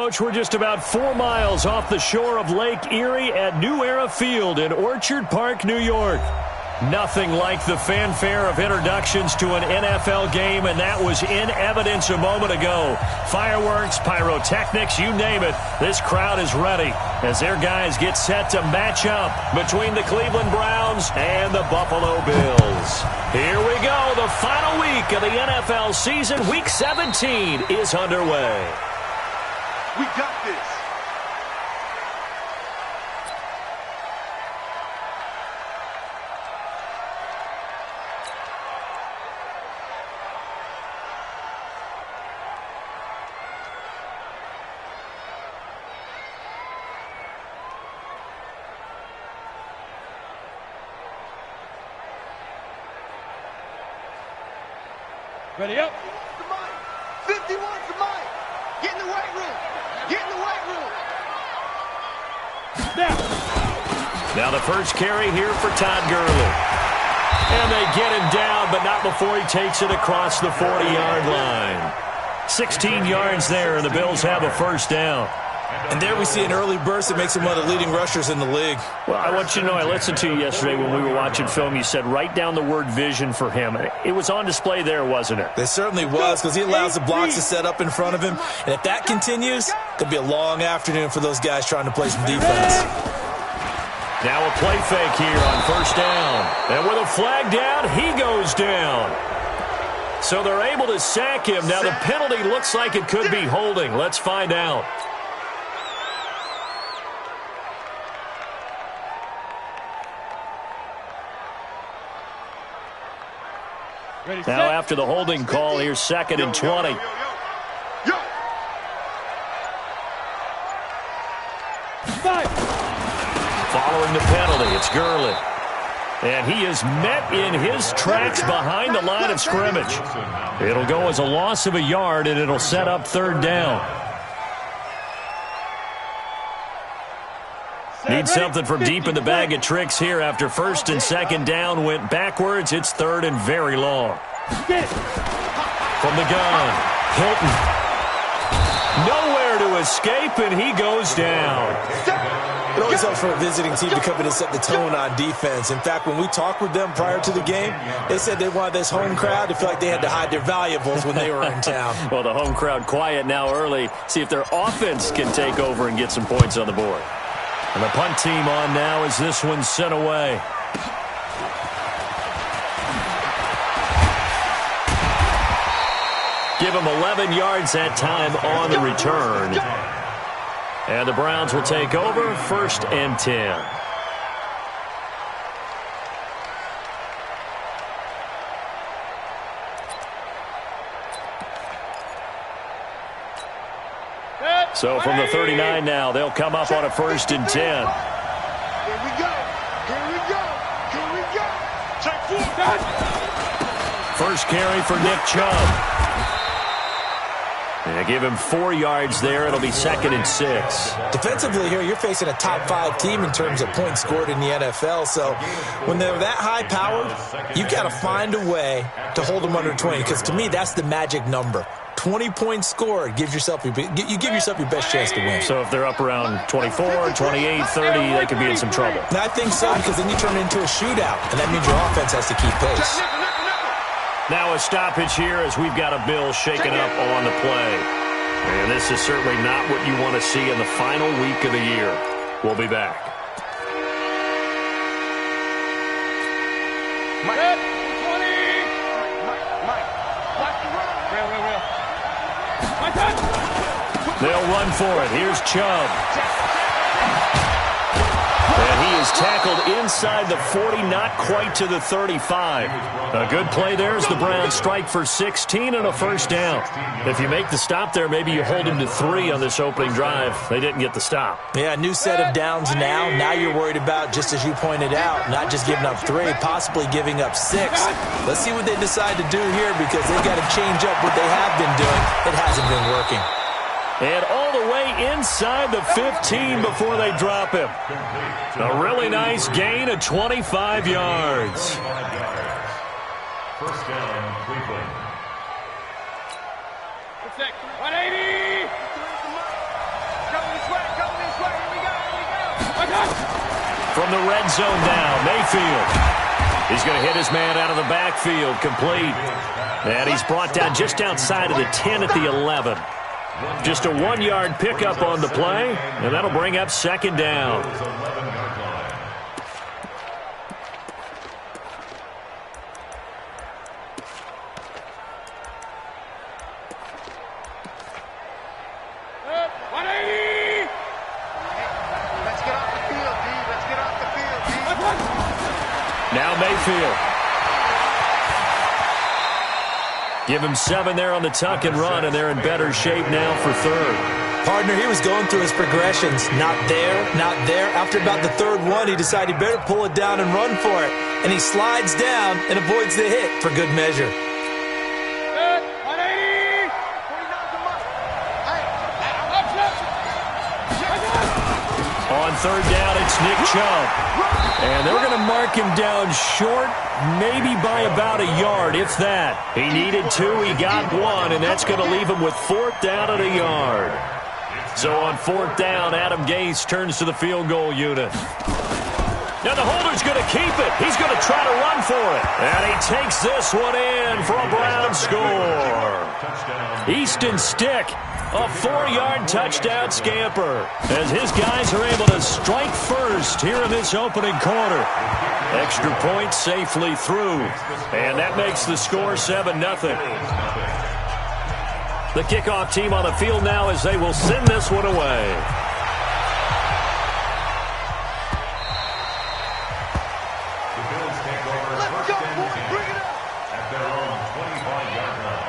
Coach, we're just about 4 miles off the shore of Lake Erie at New Era Field in Orchard Park, New York. Nothing like the fanfare of introductions to an NFL game, and that was in evidence a moment ago. Fireworks, pyrotechnics, you name it. This crowd is ready as their guys get set to match up between the Cleveland Browns and the Buffalo Bills. Here we go. The final week of the NFL season, Week 17, is underway. We got this. Ready up. 51's the mic. Get in the weight room. Get in the weight room. Now the first carry here for Todd Gurley. And they get him down, but not before he takes it across the 40-yard line. 16 yards there, and the Bills have a first down. And there we see an early burst that makes him one of the leading rushers in the league. Well, I want you to know, I listened to you yesterday when we were watching film. You said write down the word vision for him. It was on display there, wasn't it? It certainly was, because he allows the blocks to set up in front of him. And if that continues, it'll be a long afternoon for those guys trying to play some defense. Now a play fake here on first down. And with a flag down, he goes down. So they're able to sack him. Now the penalty looks like it could be holding. Let's find out. Now after the holding call, here's 2nd and 20. Following the penalty, it's Gurley. And he is met in his tracks behind the line of scrimmage. It'll go as a loss of a yard, and it'll set up 3rd down. Need something from deep in the bag of tricks here after 1st and 2nd down went backwards. It's 3rd and very long. From the gun, Hilton. Nowhere to escape, and he goes down. It always helps for a visiting team to come in and set the tone on defense. In fact, when we talked with them prior to the game, they said they wanted this home crowd to feel like they had to hide their valuables when they were in town. Well, the home crowd quiet now early. See if their offense can take over and get some points on the board. And the punt team on now as this one's sent away. Give him 11 yards that time on the return. And the Browns will take over 1st and 10. So from the 39 now, they'll come up on a 1st and 10. Here we go. Here we go. Here we go. Check 4. First carry for Nick Chubb. And give him 4 yards there. It'll be 2nd and 6. Defensively here, you're facing a top 5 team in terms of points scored in the NFL. So when they're that high-powered, you've got to find a way to hold them under 20. Because to me, that's the magic number. 20 points scored, you give yourself your best chance to win. So if they're up around 24, 28, 30, they could be in some trouble. And I think so, because then you turn it into a shootout, and that means your offense has to keep pace. Now a stoppage here as we've got a Bill shaken up on the play. And this is certainly not what you want to see in the final week of the year. We'll be back. They'll run for it. Here's Chubb. And he is tackled inside the 40, not quite to the 35. A good play there as the Browns strike for 16 and a first down. If you make the stop there, maybe you hold him to 3 on this opening drive. They didn't get the stop. Yeah, new set of downs now. Now you're worried about, just as you pointed out, not just giving up 3, possibly giving up 6. Let's see what they decide to do here, because they've got to change up what they have been doing. It hasn't been working. And all the way inside the 15 before they drop him. A really nice gain of 25 yards. First down, Cleveland. 180. From the red zone now, Mayfield. He's going to hit his man out of the backfield, complete. And he's brought down just outside of the 10 at the 11. Just a 1-yard pickup on the play, and that'll bring up second down. Now Mayfield. Give him 7 there on the tuck and run, and they're in better shape now for third. Partner, he was going through his progressions. Not there, not there. After about the third one, he decided he better pull it down and run for it. And he slides down and avoids the hit for good measure. On third down, it's Nick Chubb. And they're going to mark him down short, maybe by about a yard, if that. He needed 2, he got 1, and that's going to leave him with 4th down at a yard. So on 4th down, Adam Gase turns to the field goal unit. Now the holder's going to keep it. He's going to try to run for it. And he takes this one in for a Brown score. Easton Stick. A 4-yard touchdown scamper as his guys are able to strike first here in this opening quarter. Extra point safely through, and that makes the score 7-0. The kickoff team on the field now as they will send this one away. Let's go, boy. Bring it up. At their own 25-yard line.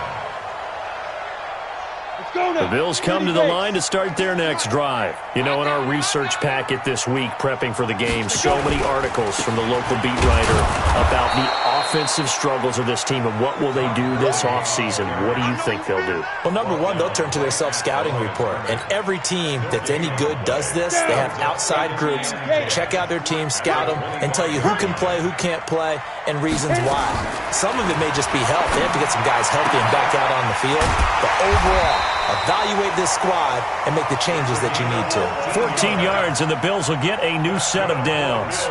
The Bills come to the line to start their next drive. You know, in our research packet this week, prepping for the game, so many articles from the local beat writer about the offensive struggles of this team and what will they do this offseason. What do you think they'll do? Well, number one, they'll turn to their self-scouting report. And every team that's any good does this. They have outside groups, check out their team, scout them, and tell you who can play, who can't play, and reasons why. Some of it may just be health. They have to get some guys healthy and back out on the field. But overall, evaluate this squad and make the changes that you need to. 14 yards, and the Bills will get a new set of downs.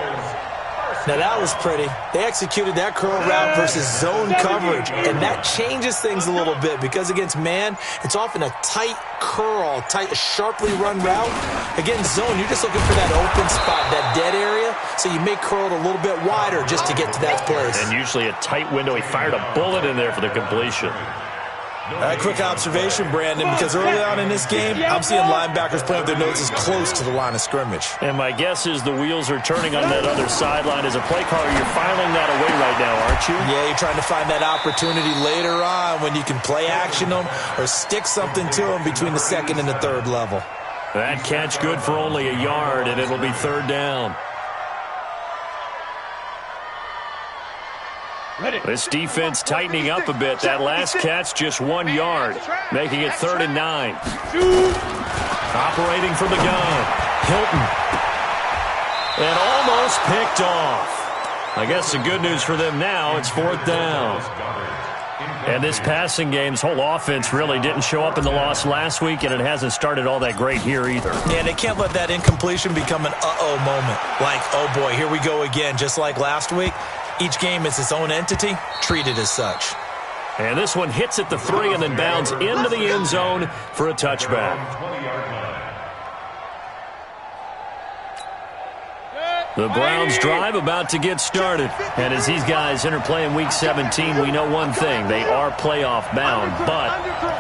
Now, that was pretty. They executed that curl route versus zone coverage, and that changes things a little bit because against man, it's often a tight curl, tight, sharply run route. Against zone, you're just looking for that open spot, that dead area, so you may curl it a little bit wider just to get to that place. And usually a tight window. He fired a bullet in there for the completion. All right, quick observation, Brandon, because early on in this game, I'm seeing linebackers playing with their noses close to the line of scrimmage. And my guess is the wheels are turning on that other sideline. As a play caller, you're filing that away right now, aren't you? Yeah, you're trying to find that opportunity later on when you can play action them or stick something to them between the second and the third level. That catch good for only a yard, and it'll be third down. This defense tightening up a bit. That last catch just 1 yard, making it 3rd and 9. Operating from the gun, Hilton. And almost picked off. I guess the good news for them now, it's 4th down. And this passing game's whole offense really didn't show up in the loss last week, and it hasn't started all that great here either. Yeah, they can't let that incompletion become an uh-oh moment. Like, oh boy, here we go again, just like last week. Each game is its own entity, treated as such. And this one hits at the 3 and then bounds into the end zone for a touchback. The Browns drive about to get started. And as these guys interplay in Week 17, we know one thing. They are playoff bound, but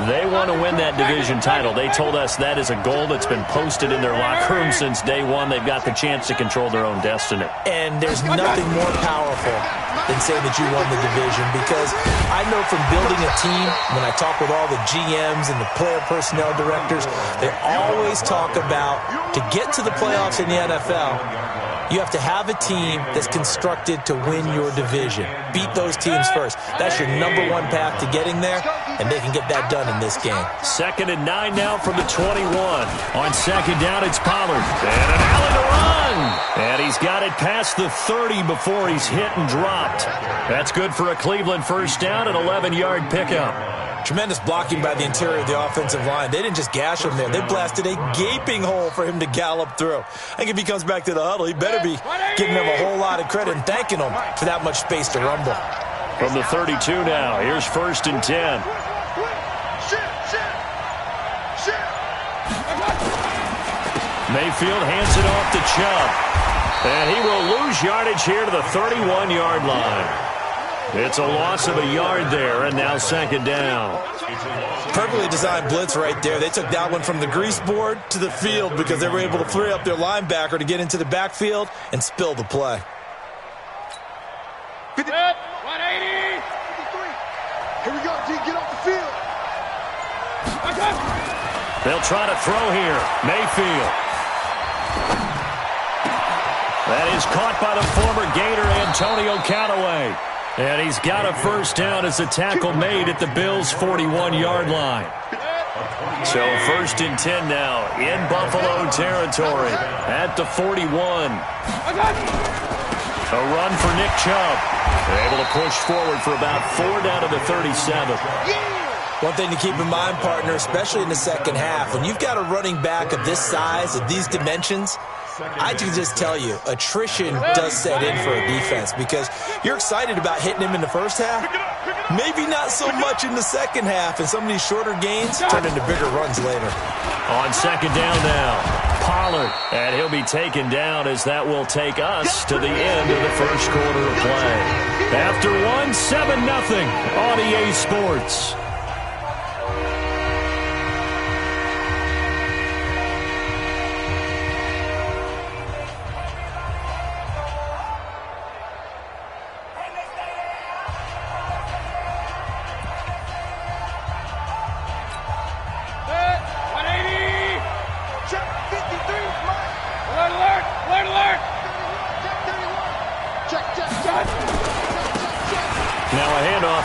they want to win that division title. They told us that is a goal that's been posted in their locker room since day one. They've got the chance to control their own destiny. And there's nothing more powerful than saying that you won the division, because I know from building a team, when I talk with all the GMs and the player personnel directors, they always talk about to get to the playoffs in the NFL, you have to have a team that's constructed to win your division. Beat those teams first. That's your number one path to getting there, and they can get that done in this game. 2nd and 9 now from the 21. On 2nd down, it's Pollard. And an alley to run. And he's He's got it past the 30 before he's hit and dropped. That's good for a Cleveland first down, an 11-yard pickup. Tremendous blocking by the interior of the offensive line. They didn't just gash him there. They blasted a gaping hole for him to gallop through. I think if he comes back to the huddle, he better be giving them a whole lot of credit and thanking them for that much space to rumble. From the 32 now, here's 1st and 10. Mayfield hands it off to Chubb. And he will lose yardage here to the 31-yard line. It's a loss of a yard there, and now 2nd down. Perfectly designed blitz right there. They took that one from the grease board to the field because they were able to free up their linebacker to get into the backfield and spill the play. 180. 53. Here we go, D. Get off the field. They'll try to throw here. Mayfield. That is caught by the former Gator, Antonio Callaway. And he's got a first down as a tackle made at the Bills' 41-yard line. So 1st and 10 now in Buffalo territory at the 41. A run for Nick Chubb. They're able to push forward for about 4 down to the 37. One thing to keep in mind, partner, especially in the second half, when you've got a running back of this size, of these dimensions, I can just tell you, attrition does set in for a defense because you're excited about hitting him in the first half. Maybe not so much in the second half, and some of these shorter gains turn into bigger runs later. On 2nd down now, Pollard, and he'll be taken down as that will take us to the end of the first quarter of play. After 1, 7-0 on EA Sports.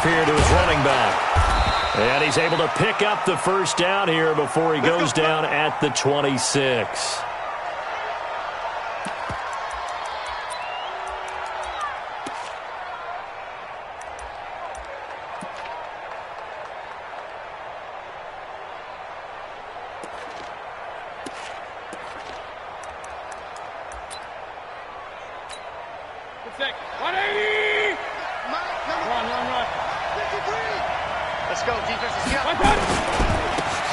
Here to his running back. And he's able to pick up the first down here before he goes down at the 26. Let's go, defense.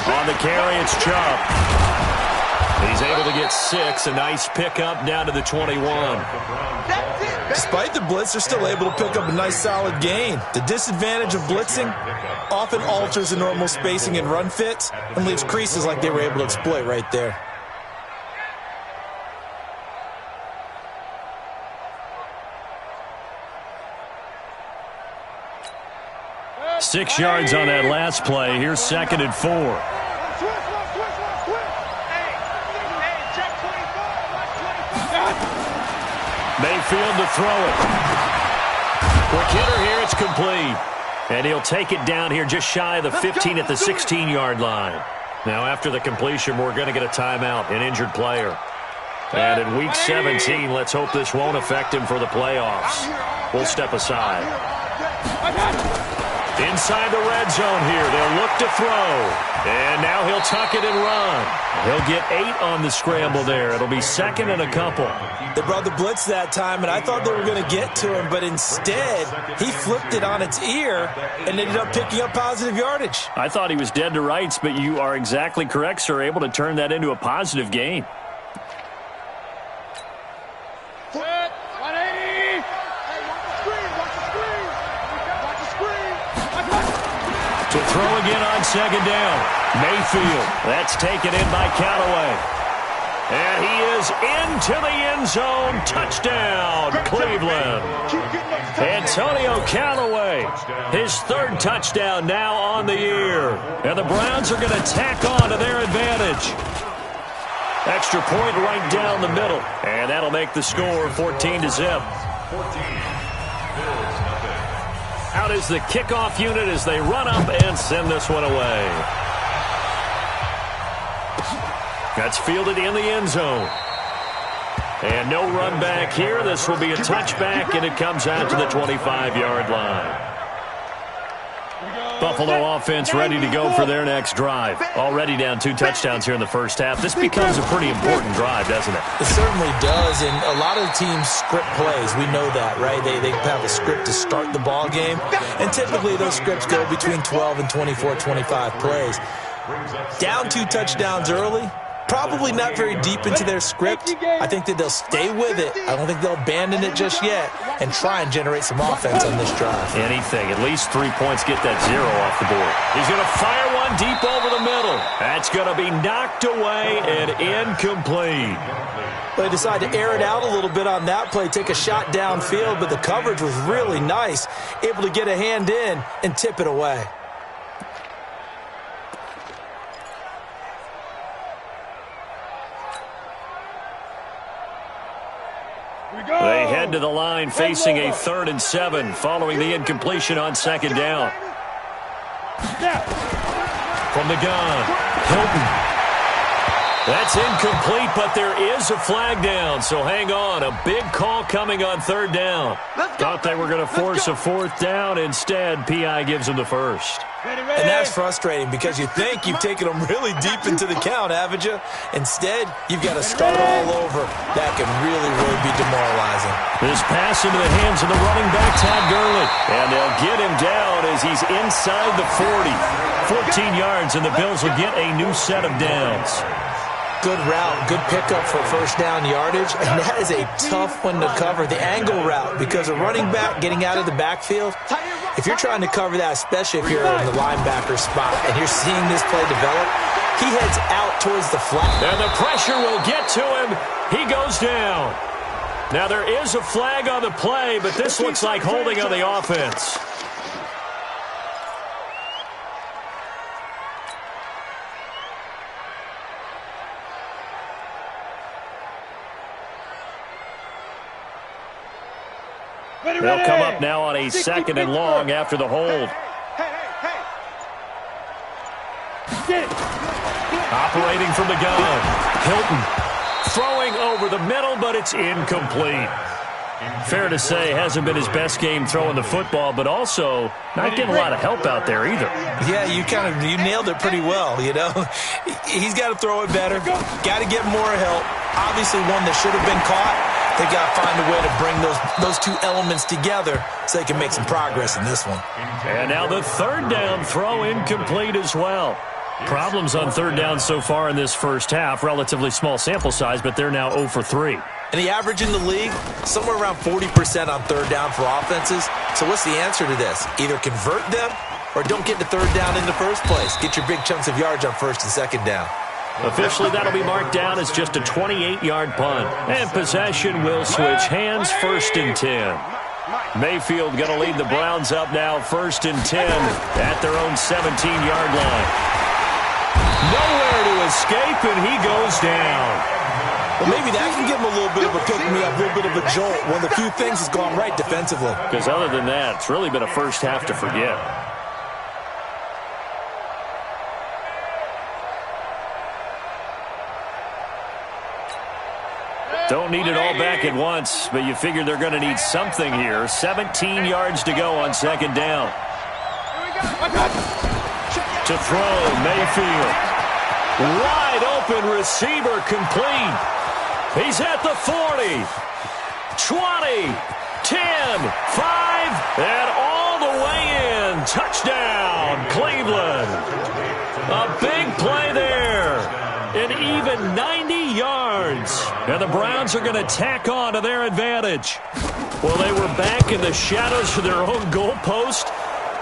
On the carry, it's Chubb. He's able to get 6. A nice pickup down to the 21. Despite the blitz, they're still able to pick up a nice solid gain. The disadvantage of blitzing often alters the normal spacing and run fits and leaves creases like they were able to exploit right there. Six yards on that last play. Here's 2nd and 4. Mayfield to throw it. Quick hitter here. It's complete. And he'll take it down here just shy of the 15 at the 16-yard line. Now, after the completion, we're going to get a timeout, an injured player. And in Week 17, let's hope this won't affect him for the playoffs. We'll step aside. Inside the red zone here. They'll look to throw. And now he'll tuck it and run. He'll get 8 on the scramble there. It'll be 2nd and a couple. They brought the blitz that time, and I thought they were going to get to him, but instead he flipped it on its ear and ended up picking up positive yardage. I thought he was dead to rights, but you are exactly correct, sir. Able to turn that into a positive gain. To throw again on 2nd down. Mayfield. That's taken in by Callaway. And he is into the end zone. Touchdown, Cleveland. Antonio Callaway. His 3rd touchdown now on the year. And the Browns are going to tack on to their advantage. Extra point right down the middle. And that'll make the score 14-0. Out is the kickoff unit as they run up and send this one away. That's fielded in the end zone. And no run back here. This will be a touchback, and it comes out to the 25-yard line. Buffalo offense ready to go for their next drive. Already down 2 touchdowns here in the first half. This becomes a pretty important drive, doesn't it? It certainly does, and a lot of teams script plays. We know that, right? They have a script to start the ball game, and typically those scripts go between 12 and 24, 25 plays. Down 2 touchdowns early, probably not very deep into their script. I think that they'll stay with it. I don't think they'll abandon it just yet and try and generate some offense on this drive. Anything. At least 3 points, get that 0 off the board. He's going to fire one deep over the middle. That's going to be knocked away and incomplete. They decided to air it out a little bit on that play, take a shot downfield, but the coverage was really nice, able to get a hand in and tip it away. They head to the line facing a 3rd and 7 following the incompletion on 2nd down. From the gun, Hilton. That's incomplete, but there is a flag down, so hang on. A big call coming on 3rd down. Thought they were going to force a 4th down. Instead, P.I. gives them the first. And that's frustrating because you think you've taken them really deep into the count, haven't you? Instead, you've got to start all over. That can really, really be demoralizing. This pass into the hands of the running back, Todd Gurley. And they'll get him down as he's inside the 40. 14 yards, and the Bills will get a new set of downs. Good route, good pickup for 1st down yardage, and that is a tough one to cover, the angle route, because a running back getting out of the backfield, if you're trying to cover that, especially if you're in the linebacker spot and you're seeing this play develop, he heads out towards the flat. And the pressure will get to him. He goes down. Now there is a flag on the play, but this looks like holding on the offense. They'll come up now on a 2nd and long after the hold. Operating from the gun, Hilton throwing over the middle, but it's incomplete. Fair to say, hasn't been his best game throwing the football, but also not getting a lot of help out there either. Yeah, you nailed it pretty well, you know. He's got to throw it better, got to get more help. Obviously one that should have been caught. They got to find a way to bring those 2 elements together so they can make some progress in this one. And now the 3rd down throw incomplete as well. Problems on 3rd down so far in this first half. Relatively small sample size, but they're now 0 for 3. And the average in the league, somewhere around 40% on 3rd down for offenses. So what's the answer to this? Either convert them or don't get the 3rd down in the first place. Get your big chunks of yards on 1st and 2nd down. Officially, that'll be marked down as just a 28-yard punt. And possession will switch hands, 1st and 10. Mayfield going to lead the Browns up now, 1st and 10 at their own 17-yard line. Nowhere to escape, and he goes down. Well, maybe that can give him a little bit of a pick-me-up, a little bit of a jolt. One of the few things that's gone right defensively. Because other than that, it's really been a first half to forget. Don't need it all back at once, but you figure they're going to need something here. 17 yards to go on 2nd down. To throw, Mayfield. Wide open receiver complete. He's at the 40, 20, 10, 5, and all the way in. Touchdown, Cleveland. A big play there. An even 90 yards. And the Browns are going to tack on to their advantage. Well, they were back in the shadows of their own goalpost,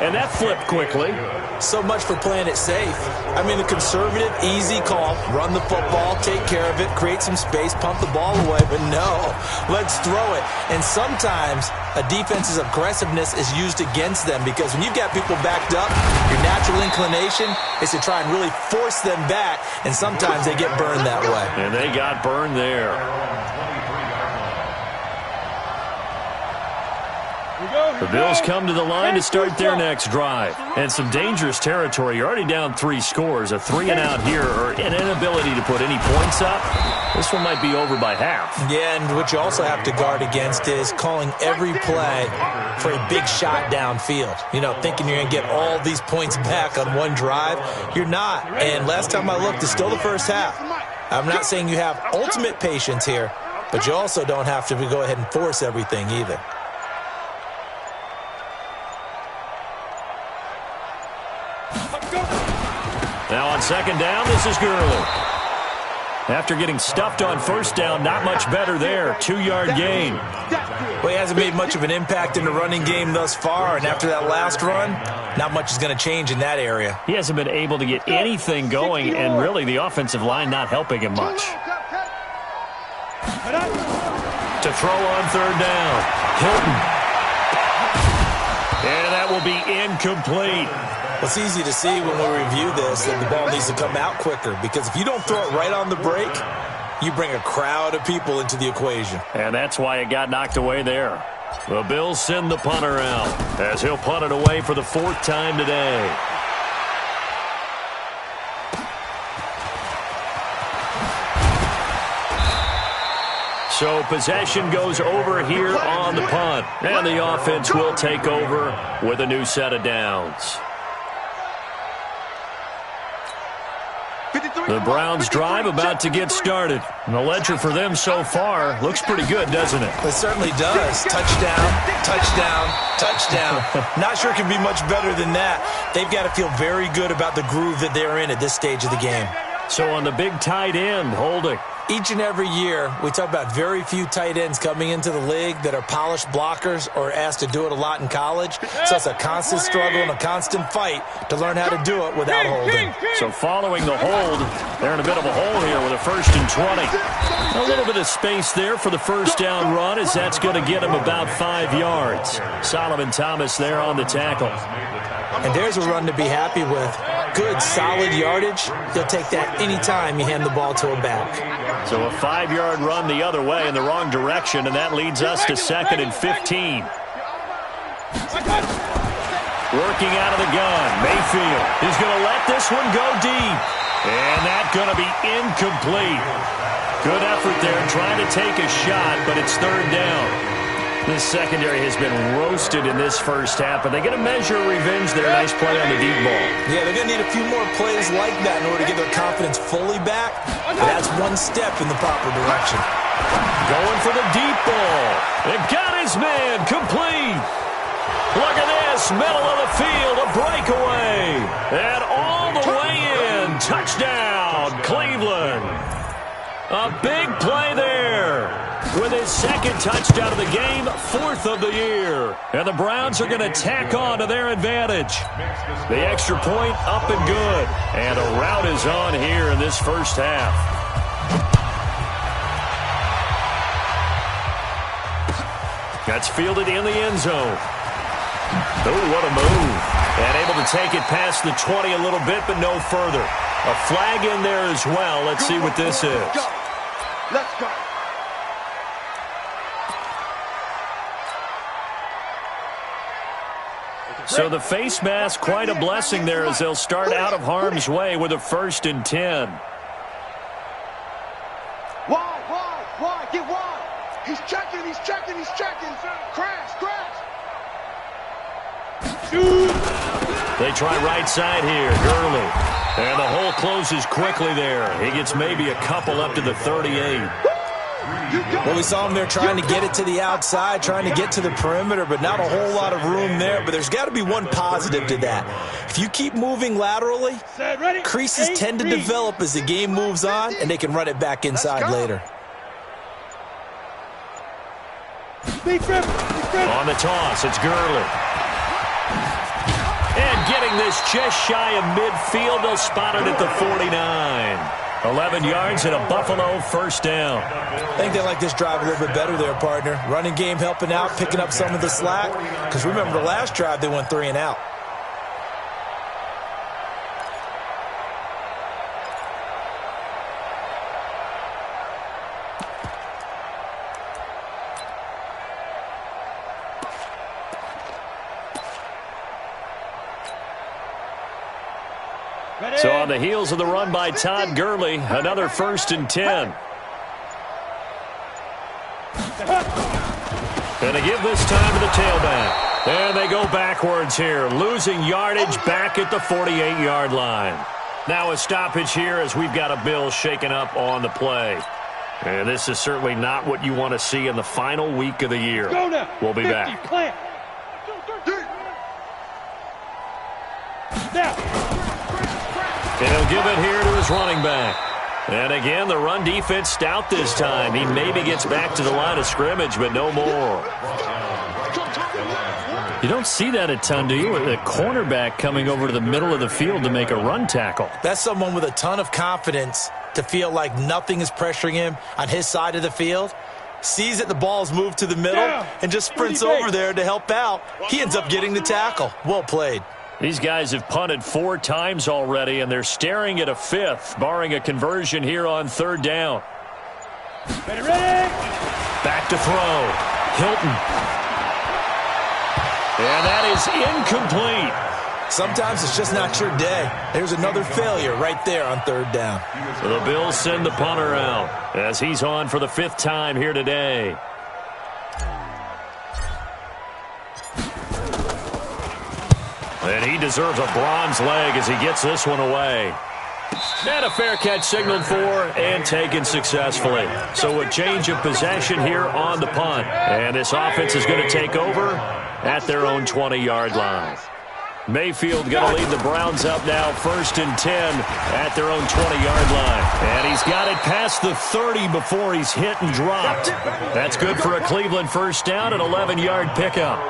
and that flipped quickly. So much for playing it safe. I mean, the conservative, easy call, run the football, take care of it, create some space, pump the ball away, but no, let's throw it. And sometimes a defense's aggressiveness is used against them because when you've got people backed up, your natural inclination is to try and really force them back, and sometimes they get burned that way. And they got burned there. We go. The Bills come to the line to start their next drive. And some dangerous territory. You're already down 3 scores. A 3-and-out here or an inability to put any points up. This one might be over by half. Yeah, and what you also have to guard against is calling every play for a big shot downfield. You know, thinking you're going to get all these points back on one drive. You're not. And last time I looked, it's still the first half. I'm not saying you have ultimate patience here, but you also don't have to go ahead and force everything either. Now on second down, this is Gurley. After getting stuffed on first down, not much better there. 2-yard gain. Well, he hasn't made much of an impact in the running game thus far, and after that last run, not much is going to change in that area. He hasn't been able to get anything going, and really the offensive line not helping him much. To throw on third down, Hilton. And that will be incomplete. It's easy to see when we review this that the ball needs to come out quicker, because if you don't throw it right on the break, you bring a crowd of people into the equation. And that's why it got knocked away there. The Bills send the punter out as he'll punt it away for the 4th time today. So possession goes over here on the punt, and the offense will take over with a new set of downs. The Browns' drive about to get started. And the ledger for them so far looks pretty good, doesn't it? It certainly does. Touchdown, touchdown, touchdown. Not sure it can be much better than that. They've got to feel very good about the groove that they're in at this stage of the game. So on the big tight end, Holding. Each and every year, we talk about very few tight ends coming into the league that are polished blockers or asked to do it a lot in college. So it's a constant struggle and a constant fight to learn how to do it without holding. So following the hold, they're in a bit of a hole here with a 1st and 20. A little bit of space there for the first down run, as that's going to get him about 5 yards. Solomon Thomas there on the tackle. And there's a run to be happy with. Good, solid yardage. He'll take that anytime you hand the ball to him back. So a 5-yard run the other way in the wrong direction, and that leads us to 2nd and 15. Working out of the gun, Mayfield. He's going to let this one go deep. And that's going to be incomplete. Good effort there trying to take a shot, but it's 3rd down. This secondary has been roasted in this first half, but they get a measure of revenge there. Nice play on the deep ball. Yeah, they're going to need a few more plays like that in order to get their confidence fully back. That's one step in the proper direction. Going for the deep ball. It got his man complete. Look at this, middle of the field, a breakaway. And all the way in. Touchdown, Cleveland. A big play there. With his 2nd touchdown of the game, 4th of the year. And the Browns are going to tack on to their advantage. The extra point up and good. And a rout is on here in this first half. That's fielded in the end zone. Oh, what a move. And able to take it past the 20 a little bit, but no further. A flag in there as well. Let's see what this is. Let's go. So the face mask, quite a blessing there as they'll start out of harm's way with a 1st and 10. Wide, get wide. He's checking. Crash. They try right side here, Gurley. And the hole closes quickly there. He gets maybe a couple up to the 38. Well, we saw him there trying to get it to the outside, trying to get to the perimeter, but not a whole lot of room there. But there's got to be one positive to that. If you keep moving laterally, creases tend to develop as the game moves on, and they can run it back inside later. On the toss, it's Gurley. And getting this just shy of midfield, they'll spot it at the 49. 11 yards and a Buffalo 1st down. I think they like this drive a little bit better there, partner. Running game helping out, picking up some of the slack. Because remember, the last drive, they went 3 and out. So on the heels of the run by Todd Gurley, another 1st and 10. And they give this time to the tailback. And they go backwards here, losing yardage back at the 48-yard line. Now a stoppage here as we've got a Bill shaken up on the play. And this is certainly not what you want to see in the final week of the year. We'll be back. And he'll give it here to his running back. And again, the run defense stout this time. He maybe gets back to the line of scrimmage, but no more. You don't see that a ton, do you? With a cornerback coming over to the middle of the field to make a run tackle. That's someone with a ton of confidence to feel like nothing is pressuring him on his side of the field. Sees that the ball's moved to the middle and just sprints over there to help out. He ends up getting the tackle. Well played. These guys have punted 4 times already, and they're staring at a 5th, barring a conversion here on 3rd down. Ready. Back to throw. Hilton. And that is incomplete. Sometimes it's just not your day. There's another failure right there on 3rd down. So the Bills send the punter out as he's on for the 5th time here today. And he deserves a bronze leg as he gets this one away. And a fair catch signaled for and taken successfully. So a change of possession here on the punt. And this offense is going to take over at their own 20-yard line. Mayfield going to lead the Browns up now, 1st and 10 at their own 20-yard line. And he's got it past the 30 before he's hit and dropped. That's good for a Cleveland 1st down, an 11-yard pickup.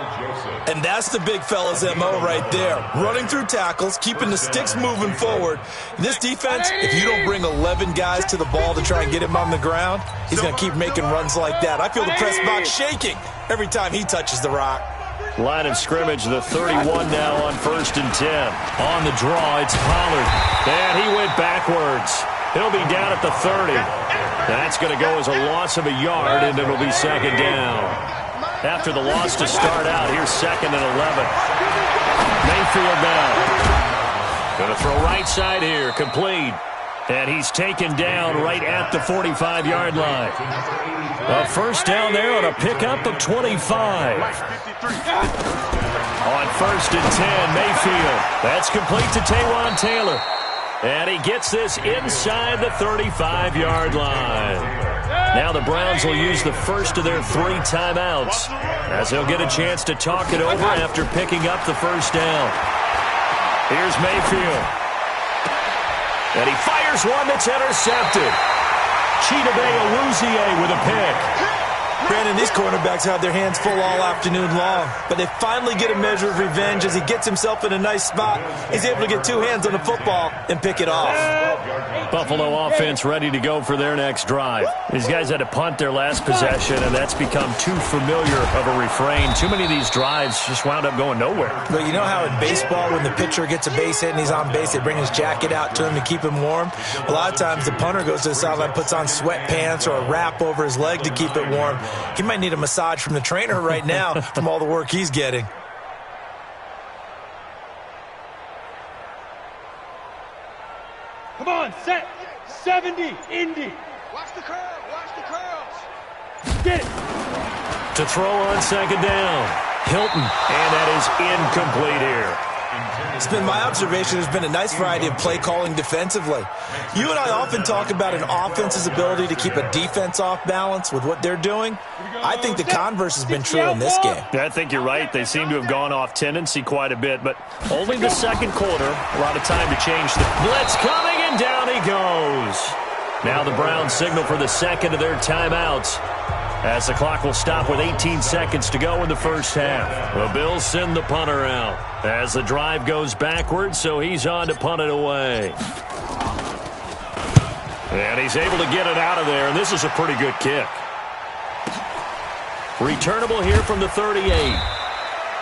And that's the big fella's MO right there. Running through tackles, keeping the sticks moving forward. This defense, if you don't bring 11 guys to the ball to try and get him on the ground, he's going to keep making runs like that. I feel the press box shaking every time he touches the rock. Line of scrimmage, the 31 now on 1st and 10. On the draw, it's Pollard. And he went backwards. He'll be down at the 30. That's going to go as a loss of a yard, and it'll be 2nd down. After the loss to start out, here's 2nd and 11. Mayfield now. Going to throw right side here, complete. And he's taken down right at the 45-yard line. A 1st down there on a pickup of 25. On 1st and 10, Mayfield. That's complete to Taywan Taylor. And he gets this inside the 35-yard line. Now the Browns will use the first of their 3 timeouts as they'll get a chance to talk it over after picking up the 1st down. Here's Mayfield. And he fires one that's intercepted. Chidobe Awuzie with a pick. Brandon, these cornerbacks have their hands full all afternoon long, but they finally get a measure of revenge as he gets himself in a nice spot. He's able to get 2 hands on the football and pick it off. Buffalo offense ready to go for their next drive. These guys had to punt their last possession, and that's become too familiar of a refrain. Too many of these drives just wound up going nowhere. But you know how in baseball, when the pitcher gets a base hit and he's on base, they bring his jacket out to him to keep him warm? A lot of times the punter goes to the sideline, puts on sweatpants or a wrap over his leg to keep it warm. He might need a massage from the trainer right now from all the work he's getting. Come on, set. 70, Indy. Watch the curl, watch the curls. Get it. To throw on 2nd down. Hilton, and that is incomplete here. It's been my observation there's been a nice variety of play calling defensively. You and I often talk about an offense's ability to keep a defense off balance with what they're doing. I think the converse has been true in this game. I think you're right. They seem to have gone off tendency quite a bit, but only the 2nd quarter. A lot of time to change the blitz coming, and down he goes. Now the Browns signal for the 2nd of their timeouts, as the clock will stop with 18 seconds to go in the 1st half. The Bills send the punter out as the drive goes backwards, so he's on to punt it away. And he's able to get it out of there, and this is a pretty good kick. Returnable here from the 38.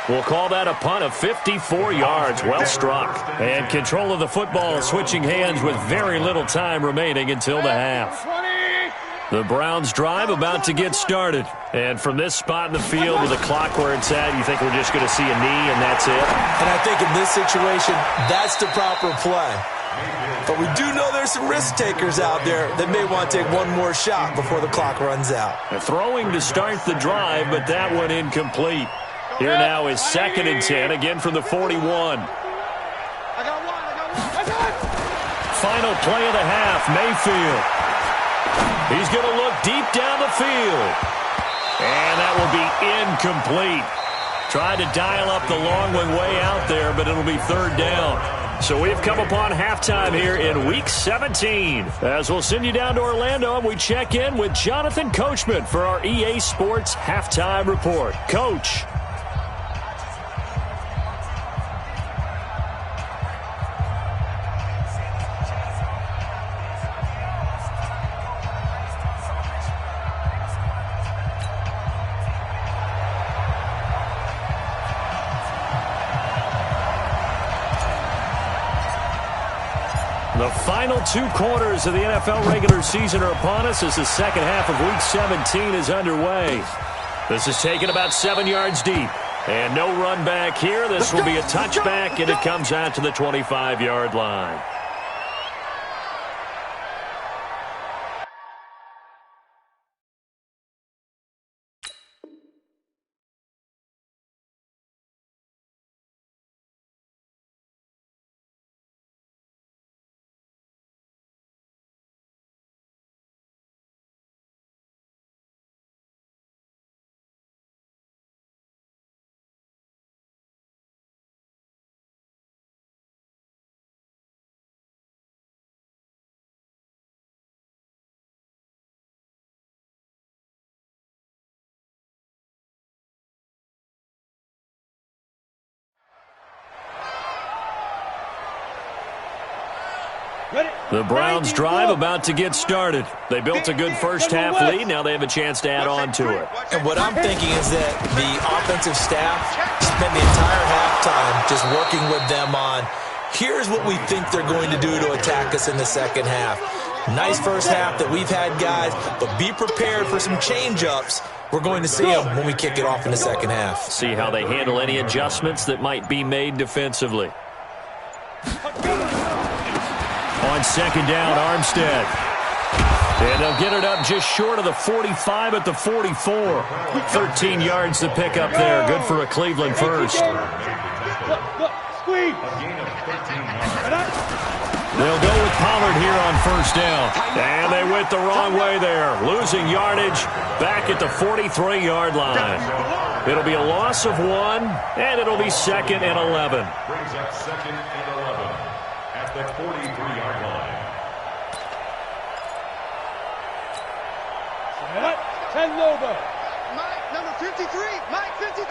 We'll call that a punt of 54 yards. Well struck. And control of the football switching hands with very little time remaining until the half. The Browns drive about to get started. And from this spot in the field with the clock where it's at, you think we're just going to see a knee and that's it? And I think in this situation, that's the proper play. But we do know there's some risk takers out there that may want to take one more shot before the clock runs out. Throwing to start the drive, but that one incomplete. Here now is 2nd and 10, again from the 41. Final play of the half, Mayfield. He's going to look deep down the field. And that will be incomplete. Tried to dial up the long one way out there, but it'll be 3rd down. So we've come upon halftime here in Week 17. As we'll send you down to Orlando, and we check in with Jonathan Coachman for our EA Sports Halftime Report. Coach. The final 2 quarters of the NFL regular season are upon us as the second half of Week 17 is underway. This is taken about 7 yards deep. And no run back here. This will be a touchback, and it comes out to the 25-yard line. The Browns drive about to get started. They built a good first half lead. Now they have a chance to add on to it. And what I'm thinking is that the offensive staff spent the entire halftime just working with them on, here's what we think they're going to do to attack us in the second half. Nice first half that we've had, guys, but be prepared for some change-ups. We're going to see them when we kick it off in the second half. See how they handle any adjustments that might be made defensively. On 2nd down, Armstead. And they'll get it up just short of the 45 at the 44. 13 yards to pick up there. Good for a Cleveland first. Squeeze. They'll go with Pollard here on 1st down. And they went the wrong way there. Losing yardage back at the 43-yard line. It'll be a loss of 1, and it'll be 2nd and 11. Brings up 2nd and 11 at the 43-yard line. 10 Lobo. Mike, number 53. Mike, 53.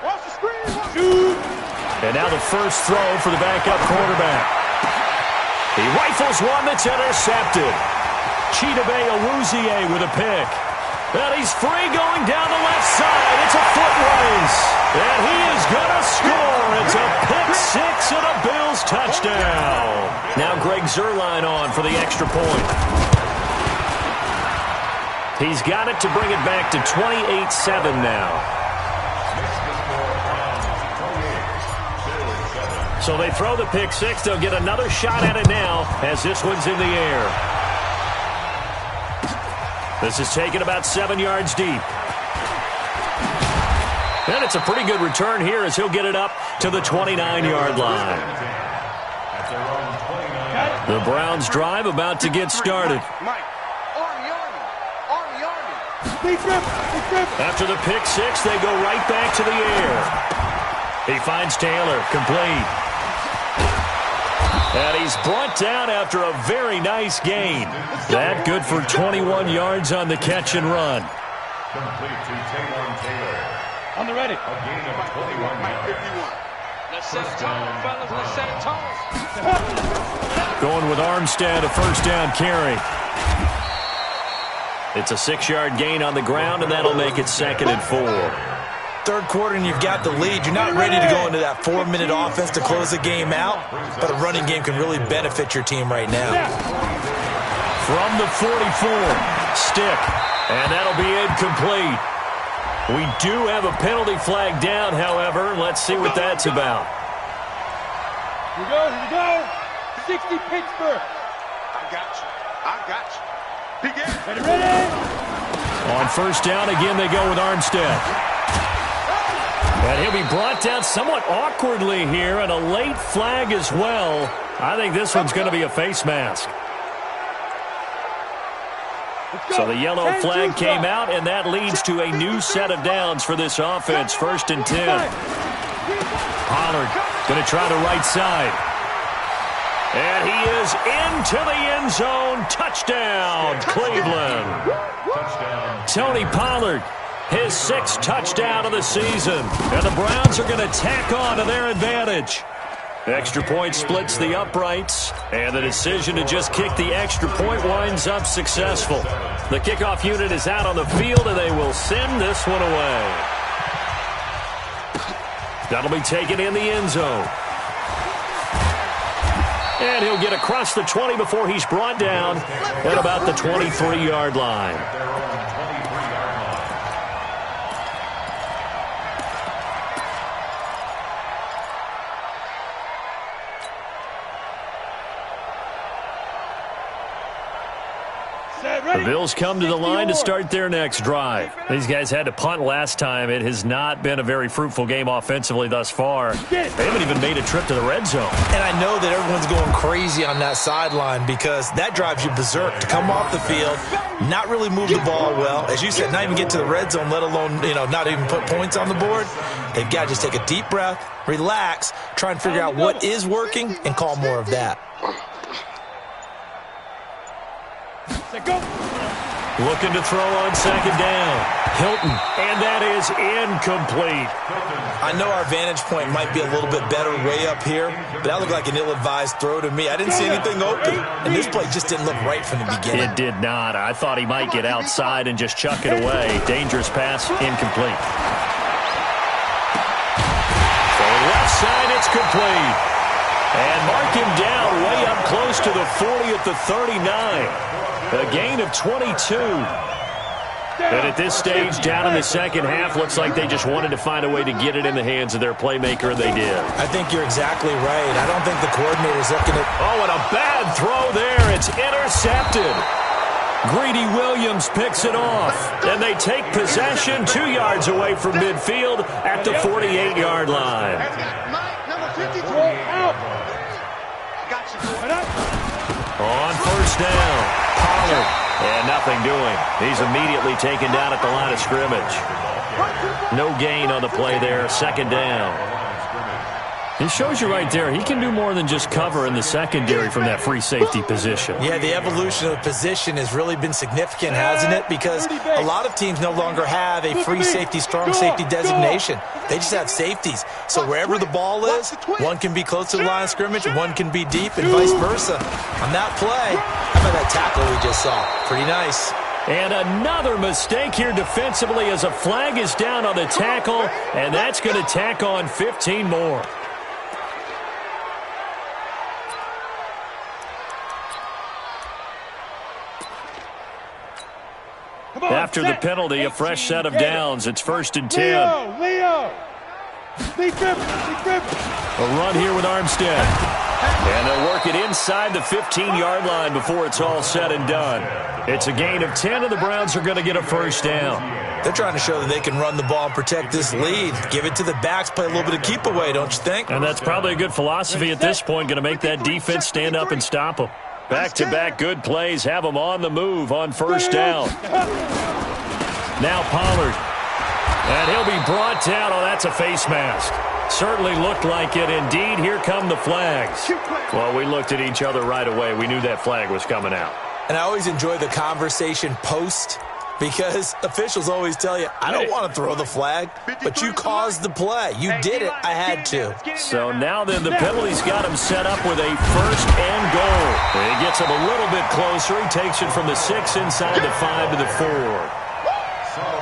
Watch the screen. Shoot. And now the first throw for the backup quarterback. He rifles one that's intercepted. Chidobe Awuzie with a pick. And he's free going down the left side. It's a foot race. And he is going to score. It's a pick six and a Bills touchdown. Now Greg Zuerlein on for the extra point. He's got it to bring it back to 28-7 now. So they throw the pick six. They'll get another shot at it now as this one's in the air. This is taken about 7 yards deep. And it's a pretty good return here as he'll get it up to the 29-yard line. The Browns drive about to get started. After the pick six, they go right back to the air. He finds Taylor, complete. And he's brought down after a very nice gain. That good for 21 yards on the catch and run. Complete to Taylor. On the ready. A gain of 21 yards. Let's set it tall, fellas. Let's set it tall. Going with Armstead, a first down carry. It's a 6-yard gain on the ground, and that'll make it 2nd and 4. Third quarter and you've got the lead. You're not ready to go into that 4-minute offense to close the game out, but a running game can really benefit your team right now. From the 44, stick, and that'll be incomplete. We do have a penalty flag down, however. Let's see what that's about. Here we go. 60 Pittsburgh. I got you. I got you. Begin. Ready? On first down, again, they go with Armstead. And he'll be brought down somewhat awkwardly here, and a late flag as well. I think this one's going to be a face mask. So the yellow flag came out, and that leads to a new set of downs for this offense. 1st and 10. Pollard going to try the right side. And he is into the end zone. Touchdown, Cleveland. Tony Pollard, his 6th touchdown of the season. And the Browns are going to tack on to their advantage. Extra point splits the uprights, and the decision to just kick the extra point winds up successful. The kickoff unit is out on the field, and they will send this one away. That'll be taken in the end zone. And he'll get across the 20 before he's brought down at about the 23-yard line. The Bills come to the line to start their next drive. These guys had to punt last time. It has not been a very fruitful game offensively thus far. They haven't even made a trip to the red zone. And I know that everyone's going crazy on that sideline because that drives you berserk to come off the field, not really move the ball well. As you said, not even get to the red zone, let alone, not even put points on the board. They've got to just take a deep breath, relax, try and figure out what is working, and call more of that. Looking to throw on 2nd down. Hilton, and that is incomplete. I know our vantage point might be a little bit better way up here, but that looked like an ill-advised throw to me. I didn't see anything open, and this play just didn't look right from the beginning. It did not. I thought he might get outside and just chuck it away. Dangerous pass, incomplete. So left side, it's complete. And mark him down way up close to the 40 at the 39. A gain of 22. And at this stage, down in the second half, looks like they just wanted to find a way to get it in the hands of their playmaker, and they did. I think you're exactly right. I don't think the coordinator's looking at... Oh, and a bad throw there. It's intercepted. Greedy Williams picks it off, and they take possession 2 yards away from midfield at the 48-yard line. On first down, Pollard, and nothing doing. He's immediately taken down at the line of scrimmage. No gain on the play there, 2nd down. He shows you right there, he can do more than just cover in the secondary from that free safety position. Yeah, the evolution of the position has really been significant, hasn't it? Because a lot of teams no longer have a free safety, strong safety designation. They just have safeties. So wherever the ball is, one can be close to the line of scrimmage, and one can be deep, and vice versa. On that play, how about that tackle we just saw? Pretty nice. And another mistake here defensively as a flag is down on the tackle, and that's going to tack on 15 more. After the penalty, a fresh set of downs. It's 1st and 10. Leo! A run here with Armstead. And they'll work it inside the 15-yard line before it's all said and done. It's a gain of 10, and the Browns are going to get a first down. They're trying to show that they can run the ball and protect this lead. Give it to the backs, play a little bit of keep away, don't you think? And that's probably a good philosophy at this point, going to make that defense stand up and stop them. Back-to-back good plays have them on the move on first down. Now Pollard. And he'll be brought down. Oh, that's a face mask. Certainly looked like it. Indeed, here come the flags. Well, we looked at each other right away. We knew that flag was coming out. And I always enjoy the conversation post because officials always tell you, I don't want to throw the flag, but you caused the play. You did it. I had to. So now then the penalty's got him set up with a 1st and goal. He gets him a little bit closer. He takes it from the 6 inside the 5 to the 4.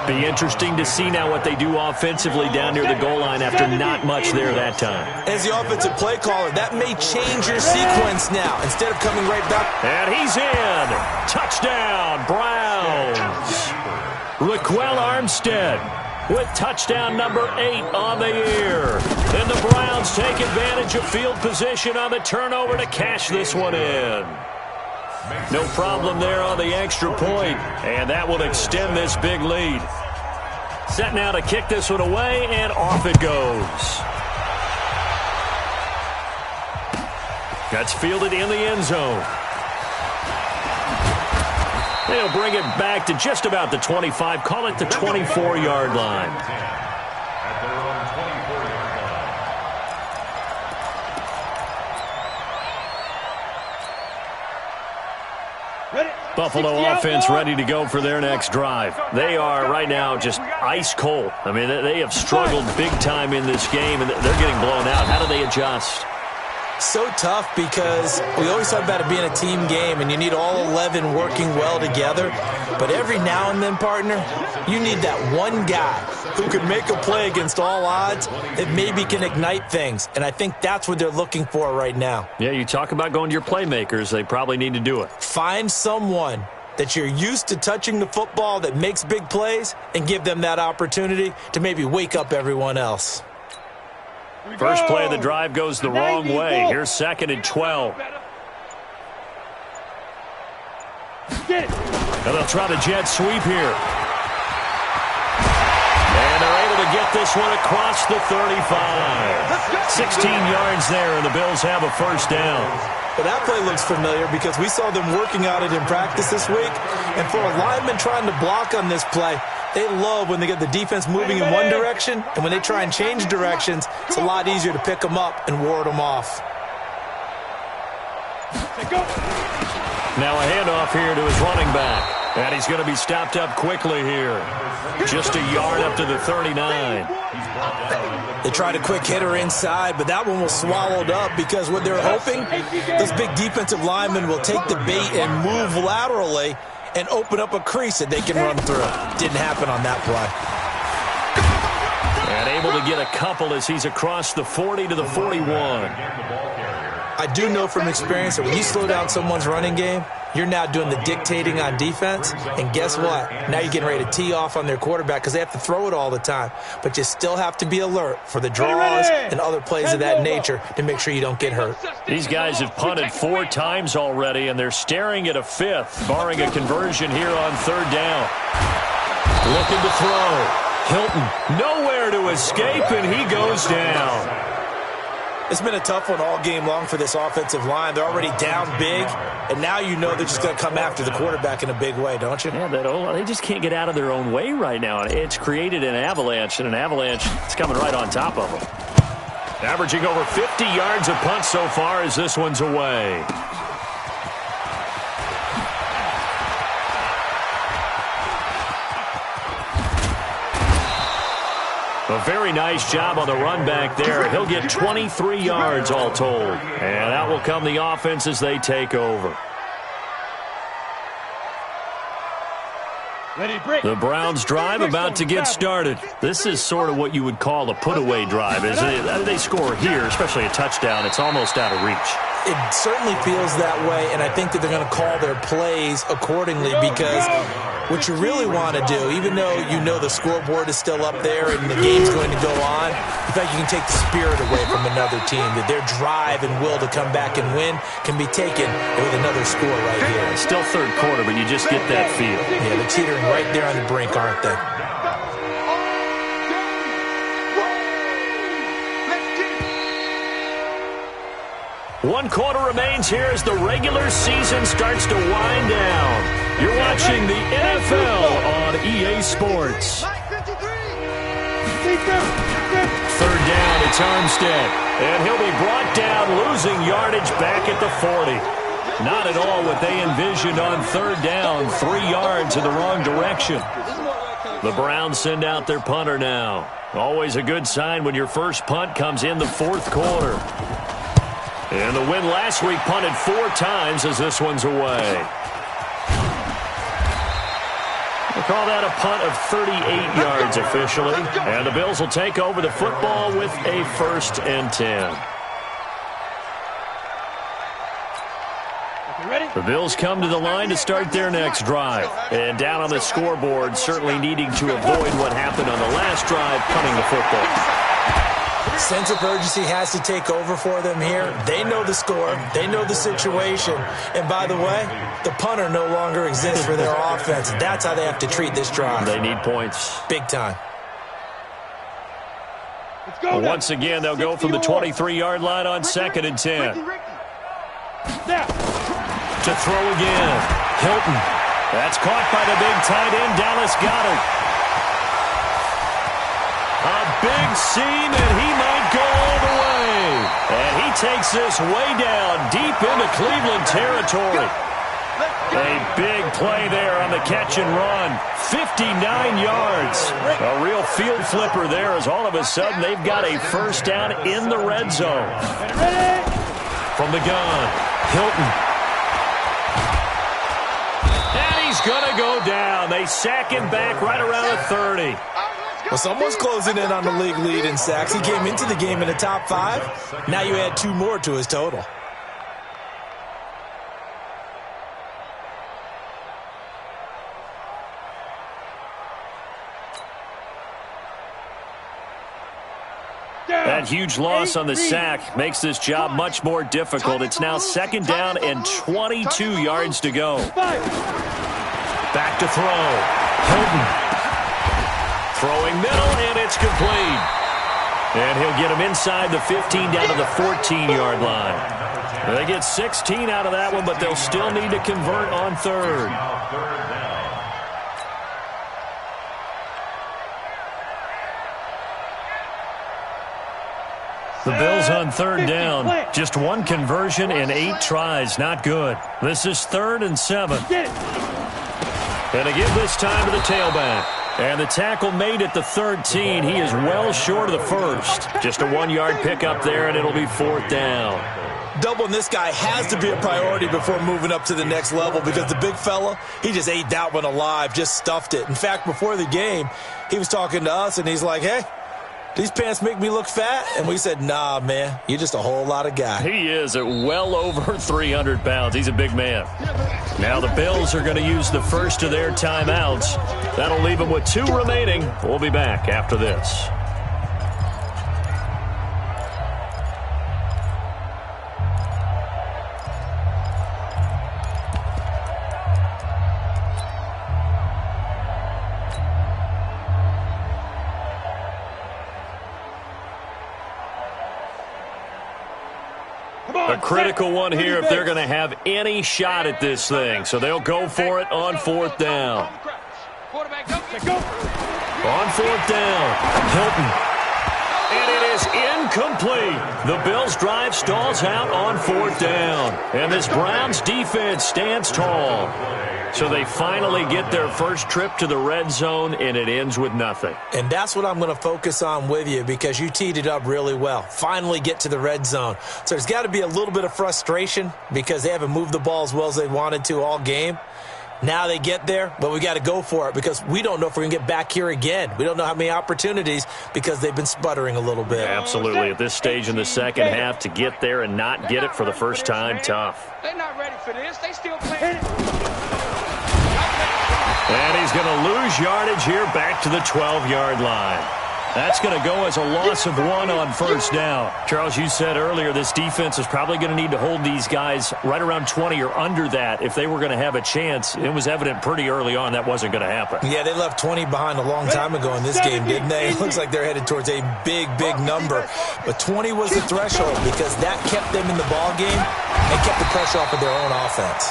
Be interesting to see now what they do offensively down near the goal line after not much there that time. As the offensive play caller, that may change your sequence now. Instead of coming right back. And he's in. Touchdown, Browns. Raquel Armstead. with touchdown number 8 on the year. Then the Browns take advantage of field position on the turnover to cash this one in. No problem there on the extra point, and that will extend this big lead. Set now to kick this one away, and off it goes. That's fielded in the end zone. They'll bring it back to just about the 25. Call it the 24-yard line. At their own 24-yard line. Buffalo offense ready to go for their next drive. They are right now just ice cold. I mean, they have struggled big time in this game, and they're getting blown out. How do they adjust? So tough because we always talk about it being a team game and you need all 11 working well together. But every now and then, partner, you need that one guy who can make a play against all odds that maybe can ignite things. And I think that's what they're looking for right now. Yeah, you talk about going to your playmakers. They probably need to do it. Find someone that you're used to touching the football that makes big plays and give them that opportunity to maybe wake up everyone else. First play of the drive goes the wrong way. Here's 2nd and 12. And they'll try the jet sweep here. And they're able to get this one across the 35. 16 yards there, and the Bills have a first down. Well, that play looks familiar because we saw them working on it in practice this week. And for a lineman trying to block on this play, they love when they get the defense moving in one direction, and when they try and change directions, it's a lot easier to pick them up and ward them off. Now a handoff here to his running back. And he's going to be stopped up quickly here. Just a yard up to the 39. They tried a quick hitter inside, but that one was swallowed up because what they're hoping, those big defensive linemen will take the bait and move laterally and open up a crease that they can run through. Didn't happen on that play. And able to get a couple as he's across the 40 to the 41. I do know from experience that when you slow down someone's running game, you're now doing the dictating on defense. And guess what? Now you're getting ready to tee off on their quarterback because they have to throw it all the time. But you still have to be alert for the draws and other plays of that nature to make sure you don't get hurt. These guys have punted 4 times already, and they're staring at a 5th, barring a conversion here on 3rd down. Looking to throw. Hilton nowhere to escape, and he goes down. It's been a tough one all game long for this offensive line. They're already down big, and now you know they're just going to come after the quarterback in a big way, don't you? Yeah, they just can't get out of their own way right now. It's created an avalanche, and an avalanche is coming right on top of them. Averaging over 50 yards a punt so far as this one's away. A very nice job on the run back there. He'll get 23 yards all told. And out will come the offense as they take over. The Browns drive about to get started. This is sort of what you would call a put-away drive. As they score here, especially a touchdown, it's almost out of reach. It certainly feels that way, and I think that they're going to call their plays accordingly because what you really want to do, even though you know the scoreboard is still up there and the game's going to go on, in fact, you can take the spirit away from another team, that their drive and will to come back and win can be taken with another score right here. Still 3rd quarter, but you just get that feel. Yeah, they're teetering right there on the brink, aren't they? One quarter remains here as the regular season starts to wind down. You're watching the NFL on EA Sports. 3rd down, it's Armstead. And he'll be brought down, losing yardage back at the 40. Not at all what they envisioned on 3rd down. 3 yards in the wrong direction. The Browns send out their punter now. Always a good sign when your first punt comes in the 4th quarter. And the win last week punted 4 times as this one's away. We'll call that a punt of 38 yards officially. And the Bills will take over the football with a 1st and 10. Okay, ready? The Bills come to the line to start their next drive. And down on the scoreboard, certainly needing to avoid what happened on the last drive, punting the football. Sense of urgency has to take over for them here. They know the score. They know the situation. And by the way, the punter no longer exists for their offense. That's how they have to treat this drive. They need points. Big time. Let's go now. Once again, they'll go from the 23-yard line on 2nd and 10. Now. To throw again. Hilton. That's caught by the big tight end, Dallas Goedert. A big seam, and he might go all the way. And he takes this way down, deep into Cleveland territory. A big play there on the catch and run. 59 yards. A real field flipper there as all of a sudden they've got a first down in the red zone. From the gun, Hilton. And he's going to go down. They sack him back right around the 30. Well, someone's closing in on the league lead in sacks. He came into the game in the top 5. Now you add 2 more to his total. That huge loss on the sack makes this job much more difficult. It's now 2nd down and 22 yards to go. Back to throw. Hilton. Throwing middle, and it's complete. And he'll get him inside the 15 down to the 14-yard line. They get 16 out of that one, but they'll still need to convert on 3rd. The Bills on 3rd down. Just 1 conversion and 8 tries. Not good. This is 3rd and 7. And they give this time to the tailback. And the tackle made at the 13. He is well short of the first. Just a 1-yard pickup there, and it'll be 4th down. Doubling this guy has to be a priority before moving up to the next level because the big fella, he just ate that one alive, just stuffed it. In fact, before the game, he was talking to us, and he's like, hey, these pants make me look fat? And we said, nah, man, you're just a whole lot of guy. He is at well over 300 pounds. He's a big man. Now the Bills are going to use the first of their timeouts. That'll leave them with 2 remaining. We'll be back after this. A critical one here if they're going to have any shot at this thing. So they'll go for it on 4th down. On 4th down, Hilton. And it is incomplete. The Bills' drive stalls out on 4th down. And this Browns defense stands tall. So they finally get their first trip to the red zone, and it ends with nothing. And that's what I'm going to focus on with you because you teed it up really well. Finally get to the red zone. So there's got to be a little bit of frustration because they haven't moved the ball as well as they wanted to all game. Now they get there, but we got to go for it because we don't know if we're going to get back here again. We don't know how many opportunities because they've been sputtering a little bit. Absolutely. At this stage in the second half, to get there and not get it for the first time, tough. They're not ready for this. They still playing. And he's going to lose yardage here back to the 12-yard line. That's going to go as a loss of 1 on first down. Charles, you said earlier this defense is probably going to need to hold these guys right around 20 or under that if they were going to have a chance. It was evident pretty early on that wasn't going to happen. Yeah, they left 20 behind a long time ago in this game, didn't they? It looks like they're headed towards a big, big number. But 20 was the threshold because that kept them in the ball game and kept the pressure off of their own offense.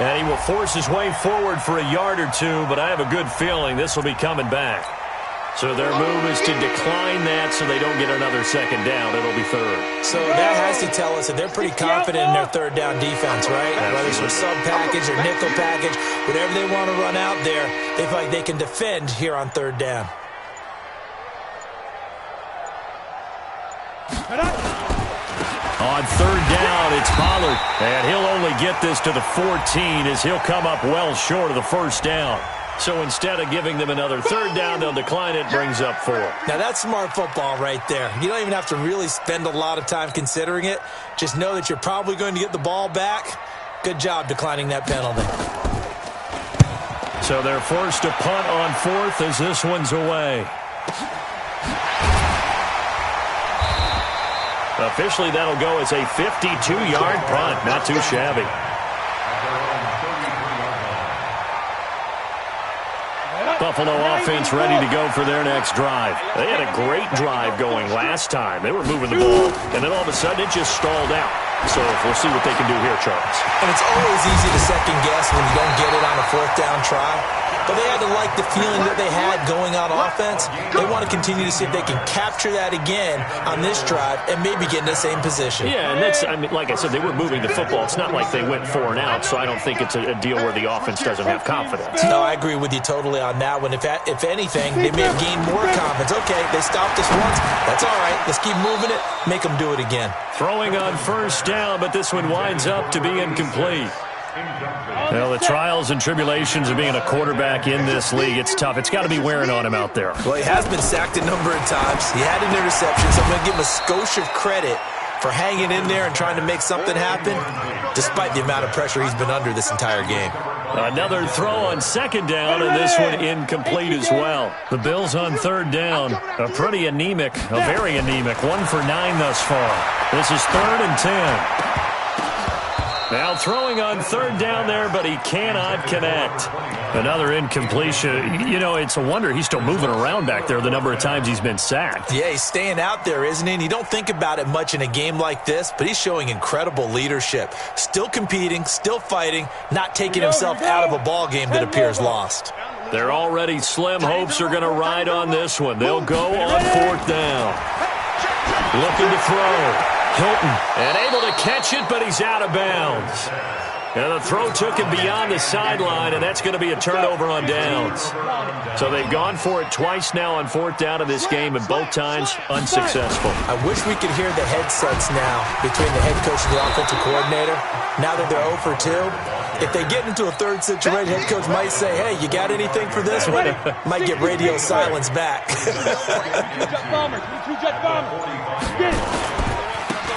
And he will force his way forward for a yard or 2, but I have a good feeling this will be coming back. So their move is to decline that so they don't get another second down. It'll be 3rd. So that has to tell us that they're pretty confident in their 3rd down defense, right? Whether it's a sub package or nickel package, whatever they want to run out there, they feel like they can defend here on 3rd down. On 3rd down, it's Pollard. And he'll only get this to the 14 as he'll come up well short of the first down. So instead of giving them another 3rd down, they'll decline it, brings up 4. Now that's smart football right there. You don't even have to really spend a lot of time considering it. Just know that you're probably going to get the ball back. Good job declining that penalty. So they're forced to punt on fourth as this one's away. Officially, that'll go as a 52-yard punt. Not too shabby. Buffalo offense ready to go for their next drive. They had a great drive going last time. They were moving the ball, and then all of a sudden it just stalled out. So we'll see what they can do here, Charles. And it's always easy to second guess when you don't get it on a fourth down try. But they had to like the feeling that they had going on offense. They want to continue to see if they can capture that again on this drive and maybe get in the same position. Yeah, and that's, I mean, like I said, they were moving the football. It's not like they went 4 and out, so I don't think it's a deal where the offense doesn't have confidence. No, I agree with you totally on that one. If anything, they may have gained more confidence. Okay, they stopped us once. That's all right. Let's keep moving it. Make them do it again. Throwing on first down, but this one winds up to be incomplete. Well, the trials and tribulations of being a quarterback in this league, it's tough. It's got to be wearing on him out there. Well, he has been sacked a number of times. He had an interception, so I'm going to give him a skosh of credit for hanging in there and trying to make something happen, despite the amount of pressure he's been under this entire game. Another throw on second down, and this one incomplete as well. The Bills on third down, a very anemic, 1 for 9 thus far. This is 3rd and 10. Now throwing on third down there, but he cannot connect. Another incompletion. You know, it's a wonder he's still moving around back there the number of times he's been sacked. Yeah, he's staying out there, isn't he? And you don't think about it much in a game like this, but he's showing incredible leadership. Still competing, still fighting, not taking himself out of a ball game that appears lost. Their already slim hopes are going to ride on this one. They'll go on fourth down. Looking to throw. Hilton, and able to catch it, but he's out of bounds. And the throw took him beyond the sideline, and that's going to be a turnover on downs. So they've gone for it twice now on fourth down in this game, and both times unsuccessful. I wish we could hear the headsets now between the head coach and the offensive coordinator. Now that they're 0 for 2, if they get into a third situation, head coach might say, hey, you got anything for this one? Might get radio silence back.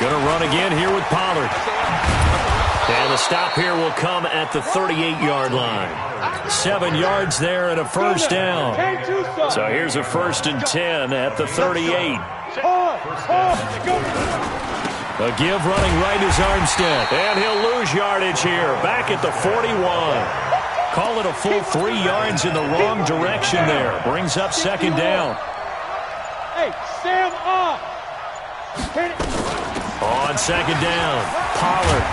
Going to run again here with Pollard. And the stop here will come at the 38-yard line. 7 yards there and a first down. So here's a 1st and 10 at the 38. A give running right is Armstead. And he'll lose yardage here. Back at the 41. Call it a full 3 yards in the wrong direction there. Brings up second down. Hey, Sam up. On second down, Pollard.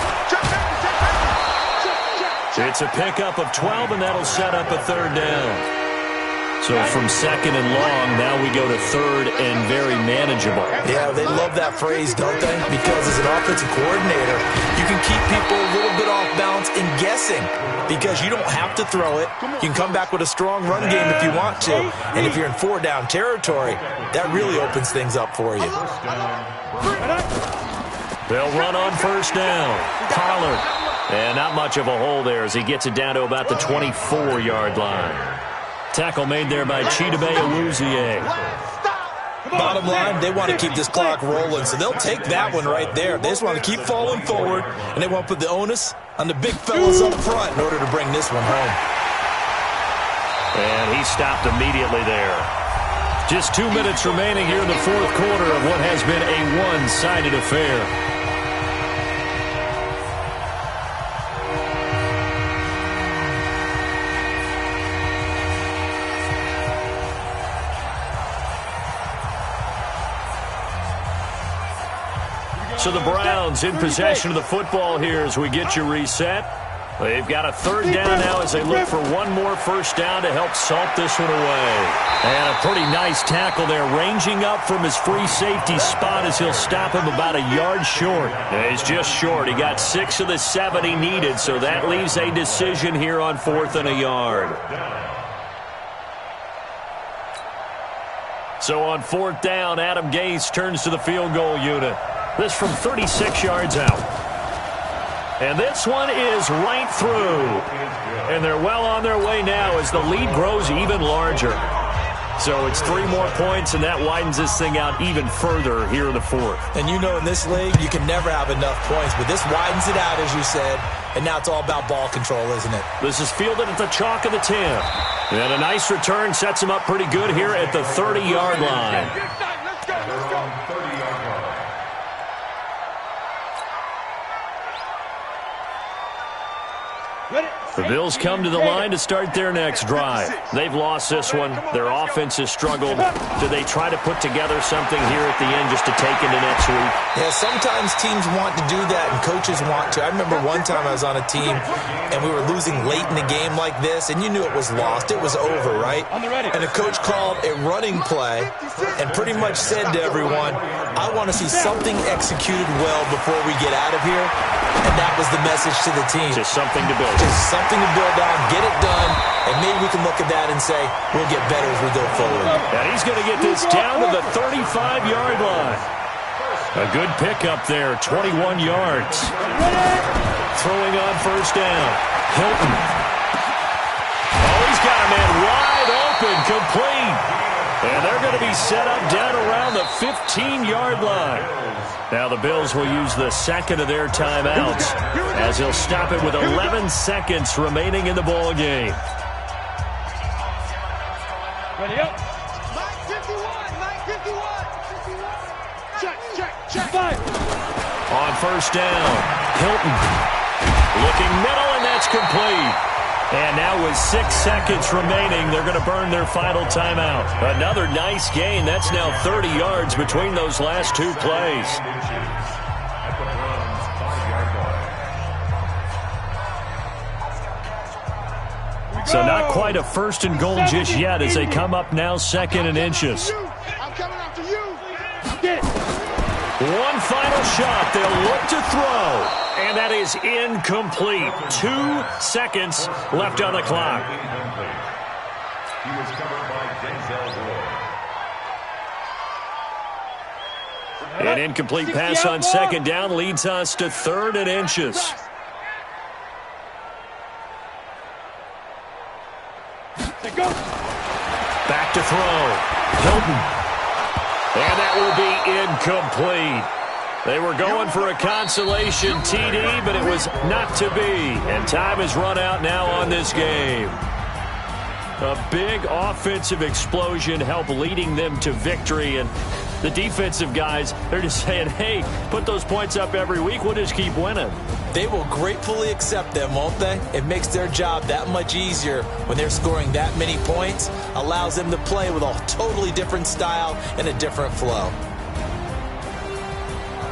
It's a pickup of 12, and that'll set up a third down. So from second and long, now we go to third and very manageable. Yeah, they love that phrase, don't they? Because as an offensive coordinator, you can keep people a little bit off balance and guessing because you don't have to throw it. You can come back with a strong run game if you want to. And if you're in 4-down territory, that really opens things up for you. They'll run on first down. Pollard. And not much of a hole there as he gets it down to about the 24-yard line. Tackle made there by Chidobe Awuzie. Bottom line, they want to keep this clock rolling, so they'll take that one right there. They just want to keep falling forward, and they want to put the onus on the big fellas up front in order to bring this one home. And he stopped immediately there. Just 2 minutes remaining here in the fourth quarter of what has been a one-sided affair. So the Browns in possession of the football here as we get you reset. They've got a third down now as they look for one more first down to help salt this one away. And a pretty nice tackle there, ranging up from his free safety spot as he'll stop him about a yard short. And he's just short. He got 6 of the 7 he needed, so that leaves a decision here on 4th and a yard. So on 4th down, Adam Gase turns to the field goal unit. This from 36 yards out. And this one is right through. And they're well on their way now as the lead grows even larger. So it's 3 more points, and that widens this thing out even further here in the fourth. And you know in this league, you can never have enough points, but this widens it out, as you said. And now it's all about ball control, isn't it? This is fielded at the chalk of the 10. And a nice return sets him up pretty good here at the 30-yard line. Let's go, let's go. 30-yard line. Ready? The Bills come to the line to start their next drive. They've lost this one. Their offense has struggled. Do they try to put together something here at the end just to take into next week? Yeah, sometimes teams want to do that and coaches want to. I remember one time I was on a team and we were losing late in the game like this, and you knew it was lost. It was over, right? And the coach called a running play and pretty much said to everyone, I want to see something executed well before we get out of here. And that was the message to the team. Just something to build. Just something to build on, get it done, and maybe we can look at that and say, we'll get better as we go forward. And he's going to get this down to the 35-yard line. A good pickup there, 21 yards. Throwing on first down. Hilton. Oh, he's got a man wide open, complete. And they're going to be set up down around the 15-yard line. Now the Bills will use the second of their timeouts as they'll stop it with 11 seconds remaining in the ball game. Ready up. Mike 51, Mike 51. Check. On first down, Hilton looking middle, and that's complete. And now with 6 seconds remaining, they're going to burn their final timeout. Another nice gain. That's now 30 yards between those last two plays. So not quite a first and goal just yet as they come up now second and inches. I'm coming after you. Get it. One final shot. They'll look to throw. And that is incomplete. 2 seconds left on the clock. He was covered by Denzel Ward. An incomplete pass on second down leads us to third and inches. Back to throw. Hilton. And that will be incomplete. They were going for a consolation TD, but it was not to be. And time has run out now on this game. A big offensive explosion helped leading them to victory. And the defensive guys, they're just saying, hey, put those points up every week. We'll just keep winning. They will gratefully accept them, won't they? It makes their job that much easier when they're scoring that many points. Allows them to play with a totally different style and a different flow.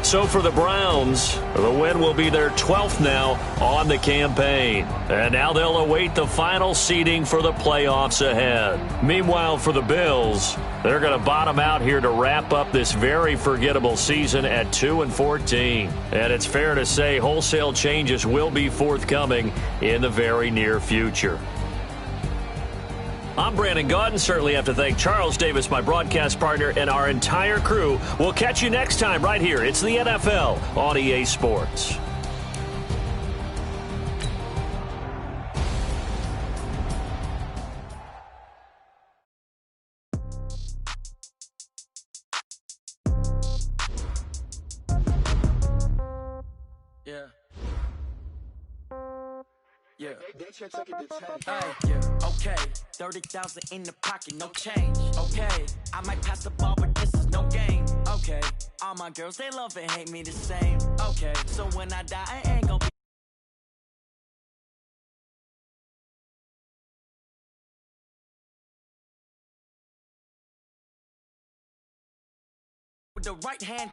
So for the Browns, the win will be their 12th now on the campaign. And now they'll await the final seeding for the playoffs ahead. Meanwhile, for the Bills, they're going to bottom out here to wrap up this very forgettable season at 2-14. And it's fair to say wholesale changes will be forthcoming in the very near future. I'm Brandon Gaudin. Certainly have to thank Charles Davis, my broadcast partner, and our entire crew. We'll catch you next time right here. It's the NFL on EA Sports. Yeah. Okay. 30,000 in the pocket, no change. Okay. I might pass the ball, but this is no game. Okay. All my girls, they love and hate me the same. Okay. So when I die, I ain't gonna be with the right hand.